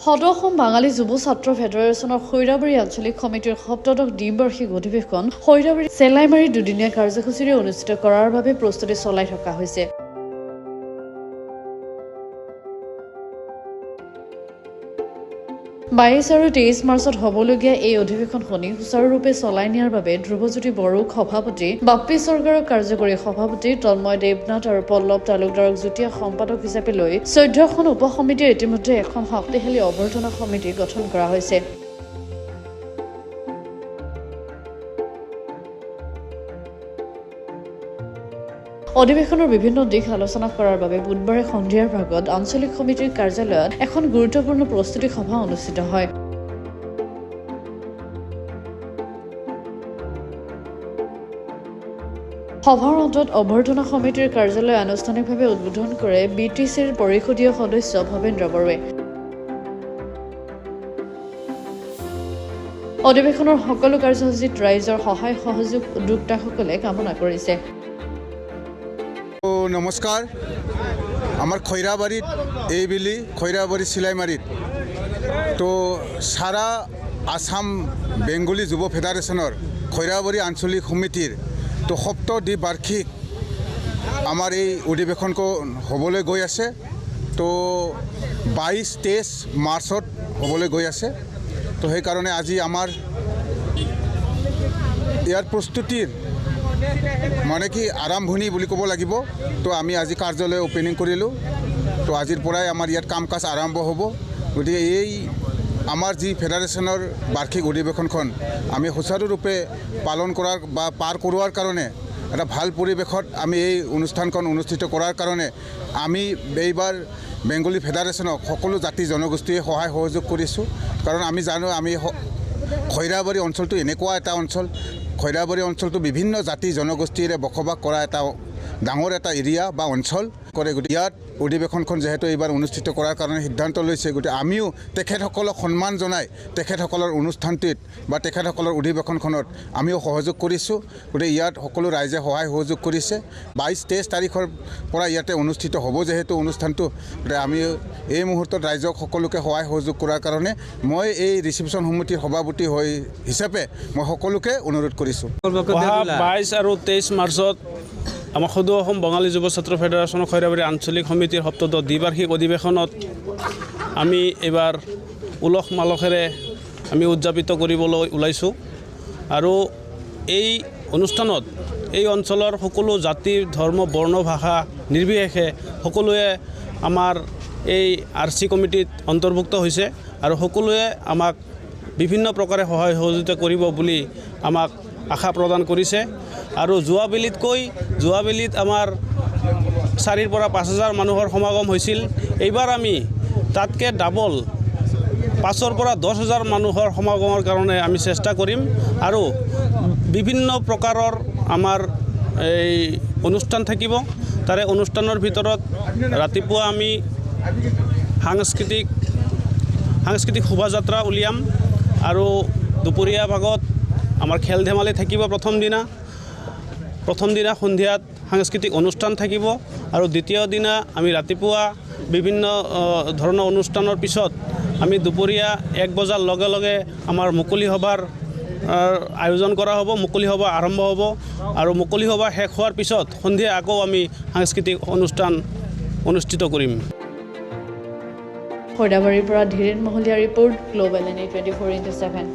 সদৌ বাঙালী যুৱ ছাত্ৰ ফেডাৰেশ্যনৰ খৈৰাবাৰী আঞ্চলিক সমিতিৰ সপ্তদশ দ্বিবাৰ্ষিক অধিৱেশন খৈৰাবাৰী চেলাইমাৰী দুদিনীয়া কাৰ্যসূচীৰে অনুষ্ঠিত কৰাৰ বাবে প্ৰস্তুতি চলাই থকা হৈছে। 22 আৰু 23 মাৰ্চত হ'বলগীয়া এই অধিৱেশনখনি সুচাৰুৰূপে চলাই নিয়াৰ বাবে ধ্ৰুৱজ্যোতি বড়োক সভাপতি, বাপ্পী চৰকাৰক কাৰ্যকৰী সভাপতি, তন্ময় দেৱনাথ আৰু পল্লৱ তালুকদাৰক যুটীয়া সম্পাদক হিচাপে লৈ 14খন উপসমিতিৰ ইতিমধ্যে এখন শক্তিশালী অভ্যৰ্থনা সমিতি গঠন কৰা হৈছে। অধিৱেশনৰ বিভিন্ন দিশ আলোচনা কৰাৰ বাবে বুধবাৰে সন্ধিয়াৰ ভাগত আঞ্চলিক সমিতিৰ কাৰ্যালয়ত এখন গুৰুত্বপূৰ্ণ প্ৰস্তুতি সভা অনুষ্ঠিত হয়। সভাৰ অন্তত অভ্যৰ্থনা সমিতিৰ কাৰ্যালয় আনুষ্ঠানিকভাৱে উদ্বোধন কৰে BTCৰ পৰিষদীয় সদস্য ভৱেন্দ্ৰ বড়োৱে। অধিৱেশনৰ সকলো কাৰ্যসূচীত ৰাইজৰ সহায় সহযোগ উদ্যোক্তাসকলে কামনা কৰিছে। নমস্কাৰ, আমার খৈরাবাড়িত এইবেলি খৈরাবাড়ি সিলাইমারিত তো সারা আসাম বেঙ্গলী যুব ফেডারেশনের খৈরাবাড়ি আঞ্চলিক সমিতির তো সপ্ত দ্বিবার্ষিক আমার এই অধিবেশনকো হবলৈ গৈ আছে। তো 22-23 মাৰ্চত হবলৈ গৈ আছে। তো সেইকাৰণে আজি আমাৰ ইয়াৰ প্ৰস্তুতিৰ মানে কি আৰম্ভণি বুলি ক'ব লাগিব। তো আমি আজি কাৰ্যালয় ওপেনিং কৰিলোঁ। তো আজিৰ পৰাই আমাৰ ইয়াত কাম কাজ আৰম্ভ হ'ব। গতিকে এই আমাৰ যি ফেডাৰেশ্যনৰ বাৰ্ষিক অধিৱেশনখন আমি সুচাৰুৰূপে পালন কৰাৰ বা পাৰ কৰোৱাৰ কাৰণে এটা ভাল পৰিৱেশত আমি এই অনুষ্ঠানখন অনুষ্ঠিত কৰাৰ কাৰণে আমি এইবাৰ বেংগলী ফেডাৰেশ্যনক সকলো জাতি জনগোষ্ঠীয়ে সহায় সহযোগ কৰিছোঁ। কাৰণ আমি জানো আমি খৈৰাবাৰী অঞ্চলটো এনেকুৱা এটা অঞ্চল, খৈৰাবাৰী অঞ্চলটো বিভিন্ন জাতি জনগোষ্ঠীৰে বসবাস কৰা এটা ডাঙৰ এটা এৰিয়া বা অঞ্চল কৰে। গতিকে ইয়াত অধিৱেশনখন যিহেতু এইবাৰ অনুষ্ঠিত কৰাৰ কাৰণে সিদ্ধান্ত লৈছে, গতিকে আমিও তেখেতসকলক সন্মান জনাই তেখেতসকলৰ অনুষ্ঠানটিত বা তেখেতসকলৰ অধিৱেশনখনত আমিও সহযোগ কৰিছোঁ। গতিকে ইয়াত সকলো ৰাইজে সহায় সহযোগ কৰিছে। 22-23 তাৰিখৰ পৰা ইয়াতে অনুষ্ঠিত হ'ব যিহেতু অনুষ্ঠানটো, গতিকে আমি এই মুহূৰ্তত ৰাইজক সকলোকে সহায় সহযোগ কৰাৰ কাৰণে মই এই ৰিচিপশ্যন সমিতিৰ সভাপতি হিচাপে মই সকলোকে অনুৰোধ কৰিছোঁ। 22 আৰু 23 মাৰ্চত আমাৰ সদৌ অসম বাঙালী যুৱ ছাত্ৰ ফেডাৰেশ্যনৰ খৈৰাবাৰী আঞ্চলিক সমিতিৰ সপ্তদশ দ্বিবাৰ্ষিক অধিৱেশনত আমি এইবাৰ উলহ মালহেৰে আমি উদযাপিত কৰিবলৈ ওলাইছোঁ। আৰু এই অনুষ্ঠানত এই অঞ্চলৰ সকলো জাতি, ধৰ্ম, বৰ্ণ, ভাষা নিৰ্বিশেষে সকলোৱে আমাৰ এই RC কমিটিত অন্তৰ্ভুক্ত হৈছে আৰু সকলোৱে আমাক বিভিন্ন প্ৰকাৰে সহায় সহযোগিতা কৰিব বুলি আমাক আশা প্ৰদান কৰিছে। আৰু যোৱাবেলিত আমাৰ 4,000 পৰা 5,000 মানুহৰ সমাগম হৈছিল। এইবাৰ আমি তাতকৈ ডাবল 5,000 পৰা 10,000 মানুহৰ সমাগমৰ কাৰণে আমি চেষ্টা কৰিম। আৰু বিভিন্ন প্ৰকাৰৰ আমাৰ এই অনুষ্ঠান থাকিব। তাৰে অনুষ্ঠানৰ ভিতৰত ৰাতিপুৱা আমি সাংস্কৃতিক শোভাযাত্ৰা উলিয়াম আৰু দুপৰীয়া ভাগত আমাৰ খেল ধেমালি থাকিব। প্ৰথম দিনা সন্ধিয়াত সাংস্কৃতিক অনুষ্ঠান থাকিব আৰু দ্বিতীয় দিনা আমি ৰাতিপুৱা বিভিন্ন ধৰণৰ অনুষ্ঠানৰ পিছত আমি দুপৰীয়া 1 বজাৰ লগে লগে আমাৰ মুকলি সভাৰ আয়োজন কৰা হ'ব। মুকলি সভা আৰম্ভ হ'ব আৰু মুকলি সভা শেষ হোৱাৰ পিছত সন্ধিয়া আকৌ আমি সাংস্কৃতিক অনুষ্ঠান অনুষ্ঠিত কৰিম। খৈৰাবাৰীৰ পৰা ধীৰেন মহলীয়া ৰিপৰ্ট, গ্লোবেল NA 24/7।